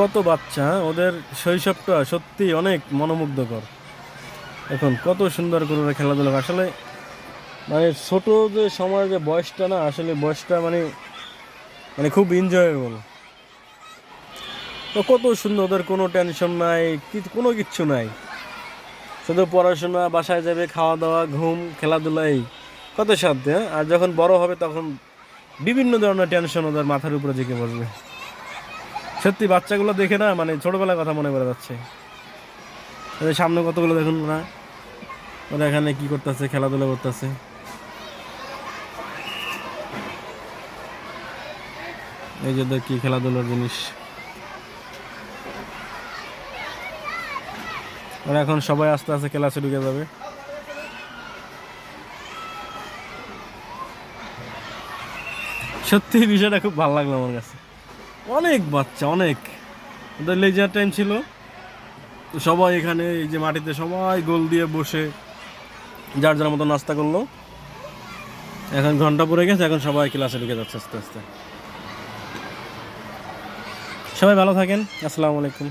কত বাচ্চা, ওদের শৈশবটা সত্যি অনেক মনোমুগ্ধকর। এখন কত সুন্দর করে ওরা খেলাধুলা করে। আসলে মানে ছোট যে সময় যে বয়সটা না, আসলে বয়সটা মানে মানে খুব এনজয়েবল। তো কত সুন্দর, ওদের কোনো টেনশন নাই, কোনো কিচ্ছু নাই, শুধু পড়াশোনা, বাসায় যাবে, খাওয়া দাওয়া, ঘুম, খেলাধুলা, এই কত সাধ্য। হ্যাঁ? আর যখন বড় হবে তখন বিভিন্ন ধরনের টেনশন ওদের মাথার উপরে জেঁকে বসবে। সত্যি বাচ্চাগুলো দেখে না মানে ছোটবেলার কথা মনে পড়ে যাচ্ছে। এই সামনে কতগুলো দেখুন না, ওরা এখানে কি করতেছে, খেলাধুলা করতেছে। এই যে দেখ কি খেলাধুলার জিনিস। ওরা এখন সবাই আস্তে আস্তে ক্লাসে ঢুকে যাবে। সত্যি বিষয়টা খুব ভালো লাগলো আমার কাছে। অনেক বাচ্চা, অনেক। ওদের লেজার টাইম ছিল, তো সবাই এখানে এই যে মাটিতে সবাই গোল দিয়ে বসে যার যার মতো নাস্তা করলো। এখন ঘন্টা পড়ে গেছে, এখন সবাই ক্লাসে ঢুকে যাচ্ছে আস্তে আস্তে। সবাই ভালো থাকেন, আসসালামু আলাইকুম।